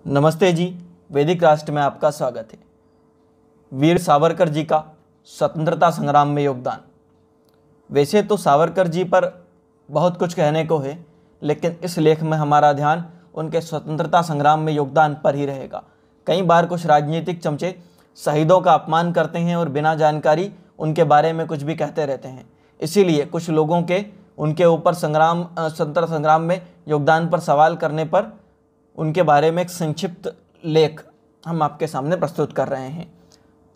नमस्ते जी। वैदिक राष्ट्र में आपका स्वागत है। वीर सावरकर जी का स्वतंत्रता संग्राम में योगदान। वैसे तो सावरकर जी पर बहुत कुछ कहने को है, लेकिन इस लेख में हमारा ध्यान उनके स्वतंत्रता संग्राम में योगदान पर ही रहेगा। कई बार कुछ राजनीतिक चमचे शहीदों का अपमान करते हैं और बिना जानकारी उनके बारे में कुछ भी कहते रहते हैं। इसीलिए कुछ लोगों के उनके ऊपर स्वतंत्रता संग्राम में योगदान पर सवाल करने पर उनके बारे में एक संक्षिप्त लेख हम आपके सामने प्रस्तुत कर रहे हैं।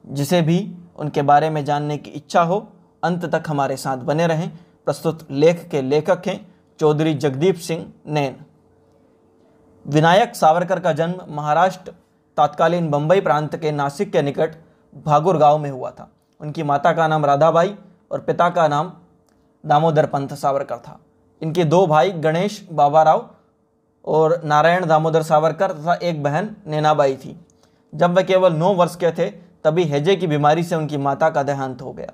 जिसे भी उनके बारे में जानने की इच्छा हो, अंत तक हमारे साथ बने रहें। प्रस्तुत लेख के लेखक हैं चौधरी जगदीप सिंह नैन। विनायक सावरकर का जन्म महाराष्ट्र तत्कालीन बंबई प्रांत के नासिक के निकट भागुर गांव में हुआ था। उनकी माता का नाम राधाबाई और पिता का नाम दामोदर पंत सावरकर था। इनके दो भाई गणेश बाबाराव और नारायण दामोदर सावरकर तथा एक बहन नैनाबाई थी। जब वे केवल 9 वर्ष के थे तभी हैजे की बीमारी से उनकी माता का देहांत हो गया।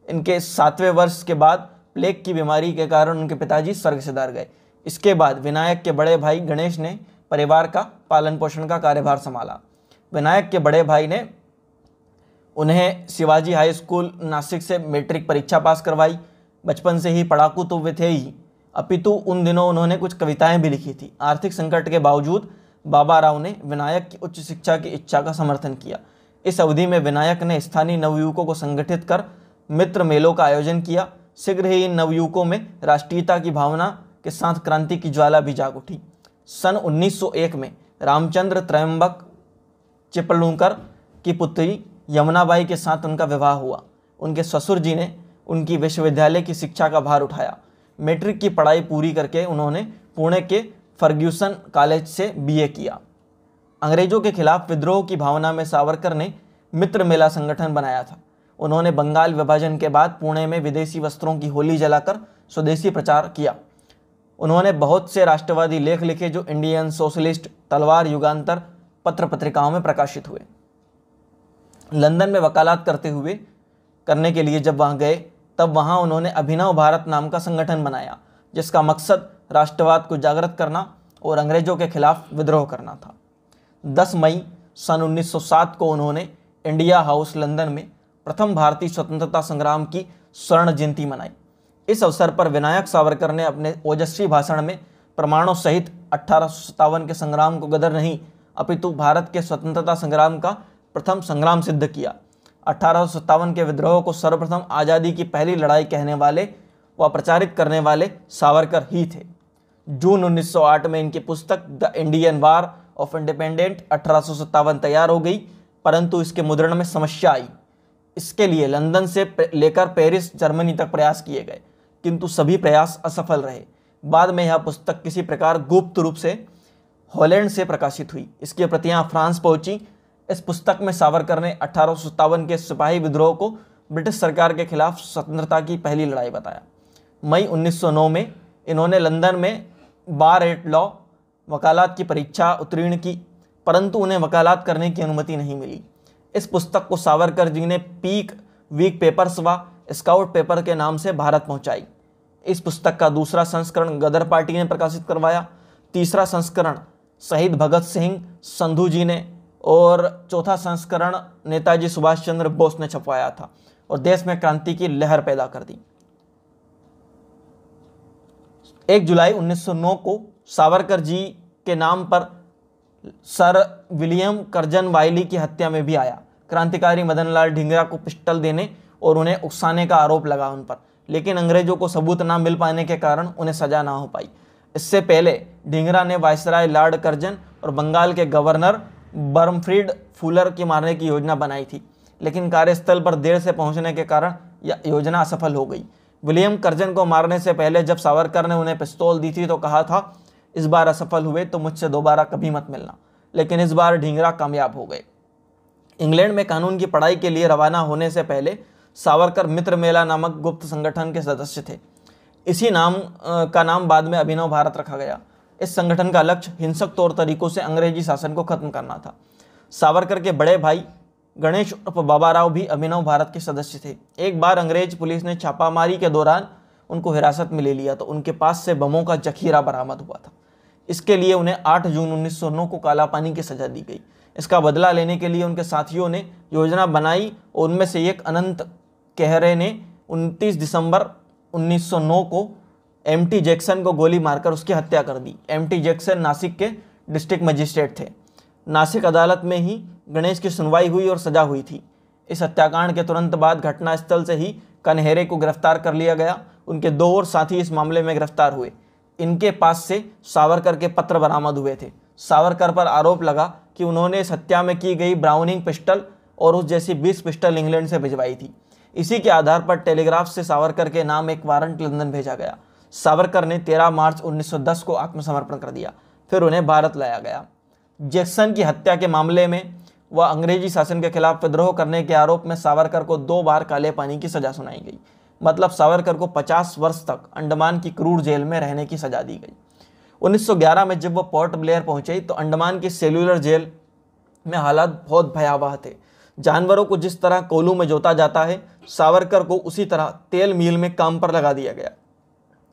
इनके 7वें वर्ष के बाद प्लेग की बीमारी के कारण उनके पिताजी स्वर्ग सिधार गए। इसके बाद विनायक के बड़े भाई गणेश ने परिवार का पालन पोषण का कार्यभार संभाला। विनायक के बड़े भाई ने उन्हें शिवाजी हाई स्कूल नासिक से मैट्रिक परीक्षा पास करवाई। बचपन से ही पढ़ाकू तो वे थे ही, अपितु उन दिनों उन्होंने कुछ कविताएं भी लिखी थी। आर्थिक संकट के बावजूद बाबा राव ने विनायक की उच्च शिक्षा की इच्छा का समर्थन किया। इस अवधि में विनायक ने स्थानीय नवयुवकों को संगठित कर मित्र मेलों का आयोजन किया। शीघ्र ही इन नवयुवकों में राष्ट्रीयता की भावना के साथ क्रांति की ज्वाला भी जाग उठी। सन 1901 में रामचंद्र त्रयंबक चिपलूणकर की पुत्री यमुनाबाई के साथ उनका विवाह हुआ। उनके ससुर जी ने उनकी विश्वविद्यालय की शिक्षा का भार उठाया। मैट्रिक की पढ़ाई पूरी करके उन्होंने पुणे के फर्ग्यूसन कॉलेज से बीए किया। अंग्रेजों के खिलाफ विद्रोह की भावना में सावरकर ने मित्र मेला संगठन बनाया था। उन्होंने बंगाल विभाजन के बाद पुणे में विदेशी वस्त्रों की होली जलाकर स्वदेशी प्रचार किया। उन्होंने बहुत से राष्ट्रवादी लेख लिखे जो इंडियन सोशलिस्ट, तलवार, युगांतर पत्र पत्रिकाओं में प्रकाशित हुए। लंदन में वकालत करने के लिए जब वहां गए तब वहां उन्होंने अभिनव भारत नाम का संगठन बनाया, जिसका मकसद राष्ट्रवाद को जागृत करना और अंग्रेजों के खिलाफ विद्रोह करना था। 10 मई सन 1907 को उन्होंने इंडिया हाउस लंदन में प्रथम भारतीय स्वतंत्रता संग्राम की स्वर्ण जयंती मनाई। इस अवसर पर विनायक सावरकर ने अपने ओजस्वी भाषण में प्रमाणों सहित 1857 के संग्राम को गदर नहीं अपितु भारत के स्वतंत्रता संग्राम का प्रथम संग्राम सिद्ध किया। 1857 के विद्रोह को सर्वप्रथम आज़ादी की पहली लड़ाई कहने वाले व प्रचारित करने वाले सावरकर ही थे। जून 1908 में इनकी पुस्तक the Indian war of independent 1857 तैयार हो गई, परंतु इसके मुद्रण में समस्या आई। इसके लिए लंदन से लेकर पेरिस, जर्मनी तक प्रयास किए गए, किंतु सभी प्रयास असफल रहे। बाद में यह पुस्तक किसी प्रकार गुप्त रूप से हॉलैंड से प्रकाशित हुई। इसकी प्रतियां फ्रांस पहुंची। इस पुस्तक में सावरकर ने 1857 के सिपाही विद्रोह को ब्रिटिश सरकार के खिलाफ स्वतंत्रता की पहली लड़ाई बताया। मई 1909 में इन्होंने लंदन में बार एट लॉ वकालत की परीक्षा उत्तीर्ण की, परंतु उन्हें वकालत करने की अनुमति नहीं मिली। इस पुस्तक को सावरकर जी ने पीक वीक पेपर्स व स्काउट पेपर के नाम से भारत पहुंचाई। इस पुस्तक का दूसरा संस्करण गदर पार्टी ने प्रकाशित करवाया। तीसरा संस्करण शहीद भगत सिंह संधू जी ने और चौथा संस्करण नेताजी सुभाष चंद्र बोस ने छपवाया था और देश में क्रांति की लहर पैदा कर दी। 1 जुलाई 1909 को सावरकर जी के नाम पर सर विलियम कर्जन वाइली की हत्या में भी आया। क्रांतिकारी मदनलाल ढींगरा को पिस्टल देने और उन्हें उकसाने का आरोप लगा उन पर, लेकिन अंग्रेजों को सबूत न मिल पाने के कारण उन्हें सजा ना हो पाई। इससे पहले ढींगरा ने वायसराय लॉर्ड कर्जन और बंगाल के गवर्नर बर्मफ्रीड फुलर की मारने की योजना बनाई थी, लेकिन कार्यस्थल पर देर से पहुंचने के कारण यह योजना असफल हो गई। विलियम कर्जन को मारने से पहले जब सावरकर ने उन्हें पिस्तौल दी थी तो कहा था, इस बार असफल हुए तो मुझसे दोबारा कभी मत मिलना, लेकिन इस बार ढींगरा कामयाब हो गए। इंग्लैंड में कानून की पढ़ाई के लिए रवाना होने से पहले सावरकर मित्र मेला नामक गुप्त संगठन के सदस्य थे। इसी नाम का नाम बाद में अभिनव भारत रखा गया। इस संगठन का लक्ष्य हिंसक तौर तरीकों से अंग्रेजी शासन को खत्म करना था। सावरकर के बड़े भाई गणेश उर्फ बाबा राव भी अभिनव भारत के सदस्य थे। एक बार अंग्रेज पुलिस ने छापामारी के दौरान उनको हिरासत में ले लिया तो उनके पास से बमों का जखीरा बरामद हुआ था। इसके लिए उन्हें 8 जून 1909 को काला पानी की सजा दी गई। इसका बदला लेने के लिए उनके साथियों ने योजना बनाई और उनमें से एक अनंत केहरे ने 29 दिसंबर 1909 को एमटी जैक्सन को गोली मारकर उसकी हत्या कर दी। एमटी जैक्सन नासिक के डिस्ट्रिक्ट मजिस्ट्रेट थे। नासिक अदालत में ही गणेश की सुनवाई हुई और सजा हुई थी। इस हत्याकांड के तुरंत बाद घटनास्थल से ही कन्हेरे को गिरफ्तार कर लिया गया। उनके 2 और साथी इस मामले में गिरफ्तार हुए। इनके पास से सावरकर के पत्र बरामद हुए थे। सावरकर पर आरोप लगा कि उन्होंने इस हत्या में की गई ब्राउनिंग पिस्टल और उस जैसी 20 पिस्टल इंग्लैंड से भिजवाई थी। इसी के आधार पर टेलीग्राफ से सावरकर के नाम एक वारंट लंदन भेजा गया। सावरकर ने 13 मार्च 1910 को आत्मसमर्पण कर दिया। फिर उन्हें भारत लाया गया। जैक्सन की हत्या के मामले में वह अंग्रेजी शासन के खिलाफ विद्रोह करने के आरोप में सावरकर को 2 बार काले पानी की सजा सुनाई गई। मतलब सावरकर को 50 वर्ष तक अंडमान की क्रूर जेल में रहने की सजा दी गई। 1911 में जब वह पोर्ट ब्लेयर पहुंचे तो अंडमान की सेल्यूलर जेल में हालात बहुत भयावह थे। जानवरों को जिस तरह कोलू में जोता जाता है, सावरकर को उसी तरह तेल मील में काम पर लगा दिया गया।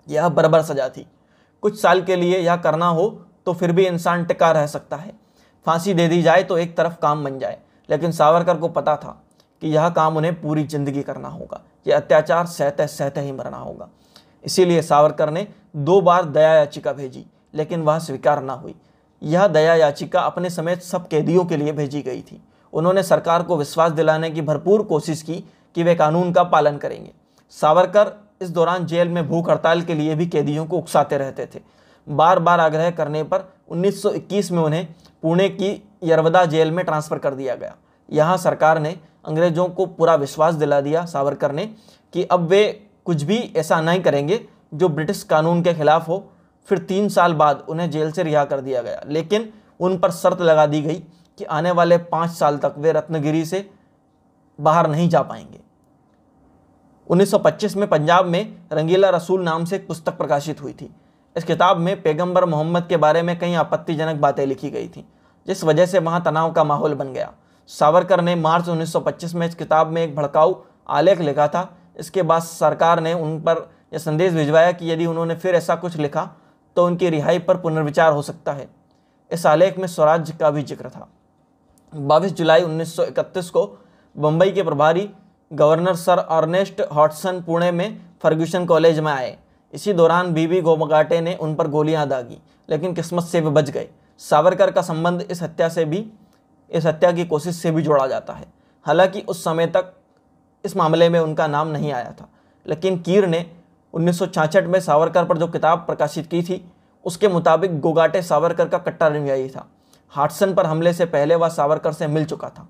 यह बर्बर सजा थी। कुछ साल के लिए यह करना हो तो फिर भी इंसान टिका रह सकता है। फांसी दे दी जाए तो एक तरफ काम बन जाए। लेकिन सावरकर को पता था कि यह काम उन्हें पूरी जिंदगी करना होगा। यह अत्याचार सहते सहते ही मरना होगा। इसीलिए सावरकर ने 2 बार दया याचिका भेजी, लेकिन वह स्वीकार न हुई। यह दया याचिका अपने समेत सब कैदियों के लिए भेजी गई थी। उन्होंने सरकार को विश्वास दिलाने की भरपूर कोशिश की कि वे कानून का पालन करेंगे। सावरकर इस दौरान जेल में भूख हड़ताल के लिए भी कैदियों को उकसाते रहते थे। बार बार आग्रह करने पर 1921 में उन्हें पुणे की यरवदा जेल में ट्रांसफ़र कर दिया गया। यहाँ सरकार ने अंग्रेजों को पूरा विश्वास दिला दिया सावरकर ने कि अब वे कुछ भी ऐसा नहीं करेंगे जो ब्रिटिश कानून के खिलाफ हो। फिर 3 साल बाद उन्हें जेल से रिहा कर दिया गया, लेकिन उन पर शर्त लगा दी गई कि आने वाले 5 साल तक वे रत्नगिरी से बाहर नहीं जा पाएंगे। 1925 में पंजाब में रंगीला रसूल नाम से एक पुस्तक प्रकाशित हुई थी। इस किताब में पैगंबर मोहम्मद के बारे में कई आपत्तिजनक बातें लिखी गई थीं, जिस वजह से वहाँ तनाव का माहौल बन गया। सावरकर ने मार्च 1925 में इस किताब में एक भड़काऊ आलेख लिखा था। इसके बाद सरकार ने उन पर यह संदेश भिजवाया कि यदि उन्होंने फिर ऐसा कुछ लिखा तो उनकी रिहाई पर पुनर्विचार हो सकता है। इस आलेख में स्वराज्य का भी जिक्र था। 22 जुलाई 1931 को बम्बई के प्रभारी गवर्नर सर अर्नेस्ट हॉटसन पुणे में फर्ग्यूसन कॉलेज में आए। इसी दौरान बीबी गोमगाटे ने उन पर गोलियां दागी, लेकिन किस्मत से वे बच गए। सावरकर का संबंध इस हत्या की कोशिश से भी जोड़ा जाता है। हालांकि उस समय तक इस मामले में उनका नाम नहीं आया था, लेकिन कीर ने 1966 में सावरकर पर जो किताब प्रकाशित की थी उसके मुताबिक गोगाटे सावरकर का कट्टर अनुयायी था। हॉटसन पर हमले से पहले वह सावरकर से मिल चुका था।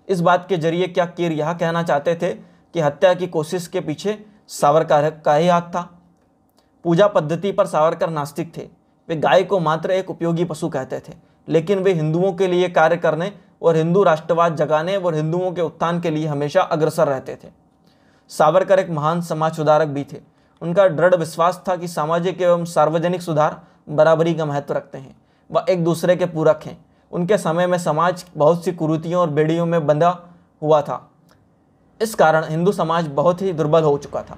इस बात के जरिए क्या कीर यह कहना चाहते थे कि हत्या की कोशिश के पीछे सावरकर का ही हाथ था? पूजा पद्धति पर सावरकर नास्तिक थे। वे गाय को मात्र एक उपयोगी पशु कहते थे, लेकिन वे हिंदुओं के लिए कार्य करने और हिंदू राष्ट्रवाद जगाने और हिंदुओं के उत्थान के लिए हमेशा अग्रसर रहते थे। सावरकर एक महान समाज सुधारक भी थे। उनका दृढ़ विश्वास था कि सामाजिक एवं सार्वजनिक सुधार बराबरी का महत्व रखते हैं, वह एक दूसरे के पूरक हैं। उनके समय में समाज बहुत सी कुरीतियों और बेड़ियों में बंधा हुआ था। इस कारण हिंदू समाज बहुत ही दुर्बल हो चुका था।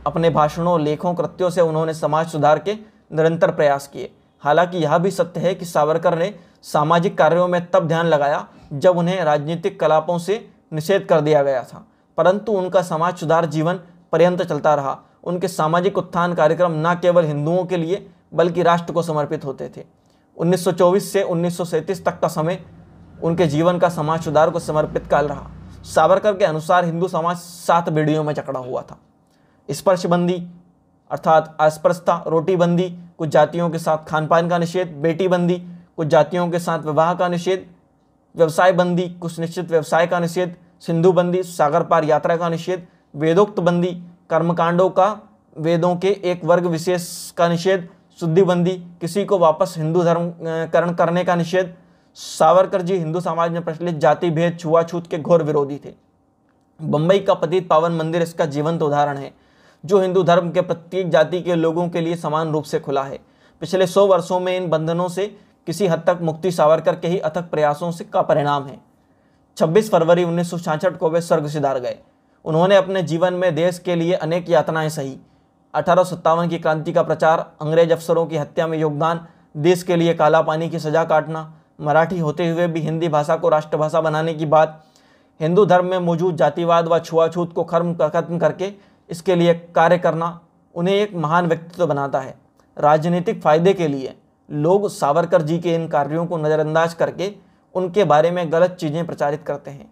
अपने भाषणों, लेखों, कृत्यों से उन्होंने समाज सुधार के निरंतर प्रयास किए। हालांकि यह भी सत्य है कि सावरकर ने सामाजिक कार्यों में तब ध्यान लगाया जब उन्हें राजनीतिक कलापों से निषेध कर दिया गया था, परंतु उनका समाज सुधार जीवन पर्यंत चलता रहा। उनके सामाजिक उत्थान कार्यक्रम न केवल हिंदुओं के लिए बल्कि राष्ट्र को समर्पित होते थे। 1924 से 1937 तक का समय उनके जीवन का समाज सुधार को समर्पित काल रहा। सावरकर के अनुसार हिंदू समाज 7 बेड़ियों में जकड़ा हुआ था। स्पर्शबंदी अर्थात अस्पृश्यता, रोटीबंदी, कुछ जातियों के साथ खानपान का निषेध, बेटी बंदी, कुछ जातियों के साथ विवाह का निषेध, व्यवसाय बंदी, कुछ निश्चित व्यवसाय का निषेध, सिंधु बंदी, सागर पार यात्रा का निषेध, वेदोक्त बंदी, कर्मकांडों का वेदों के एक वर्ग विशेष का निषेध, शुद्धि बंदी, किसी को वापस हिंदू धर्मकरण करने का निषेध। सावरकर जी हिंदू समाज में प्रचलित जाति भेद, छुआछूत के घोर विरोधी थे। बम्बई का पतित पावन मंदिर इसका जीवंत उदाहरण है, जो हिंदू धर्म के प्रत्येक जाति के लोगों के लिए समान रूप से खुला है। पिछले 100 वर्षों में इन बंधनों से किसी हद तक मुक्ति सावरकर के ही अथक प्रयासों से का परिणाम है। 26 फरवरी 1966 को वे स्वर्ग सिधार गए। उन्होंने अपने जीवन में देश के लिए अनेक यातनाएं सही। 1857 की क्रांति का प्रचार, अंग्रेज अफसरों की हत्या में योगदान, देश के लिए काला पानी की सज़ा काटना, मराठी होते हुए भी हिंदी भाषा को राष्ट्रभाषा बनाने की बात, हिंदू धर्म में मौजूद जातिवाद व छुआछूत को खत्म करके इसके लिए कार्य करना उन्हें एक महान व्यक्तित्व बनाता है। राजनीतिक फायदे के लिए लोग सावरकर जी के इन कार्यों को नज़रअंदाज करके उनके बारे में गलत चीज़ें प्रचारित करते हैं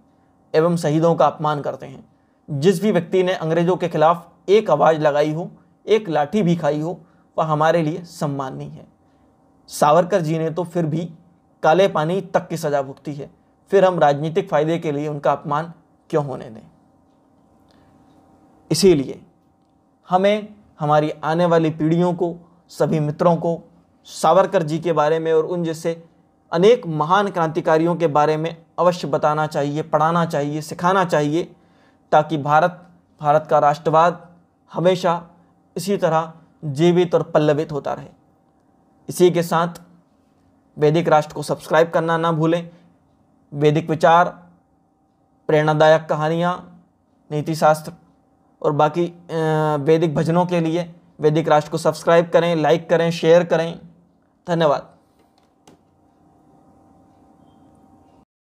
एवं शहीदों का अपमान करते हैं। जिस भी व्यक्ति ने अंग्रेज़ों के खिलाफ एक आवाज़ लगाई हो, एक लाठी भी खाई हो, वह हमारे लिए सम्माननीय है। सावरकर जी ने तो फिर भी काले पानी तक की सज़ा भुगती है, फिर हम राजनीतिक फायदे के लिए उनका अपमान क्यों होने दें। इसीलिए हमें हमारी आने वाली पीढ़ियों को, सभी मित्रों को सावरकर जी के बारे में और उन जैसे अनेक महान क्रांतिकारियों के बारे में अवश्य बताना चाहिए, पढ़ाना चाहिए, सिखाना चाहिए, ताकि भारत का राष्ट्रवाद हमेशा इसी तरह जीवित और पल्लवित होता रहे। इसी के साथ वैदिक राष्ट्र को सब्सक्राइब करना ना भूलें। वैदिक विचार, प्रेरणादायक कहानियाँ, नीति शास्त्र और बाकी वैदिक भजनों के लिए वैदिक राष्ट्र को सब्सक्राइब करें, लाइक करें, शेयर करें। धन्यवाद।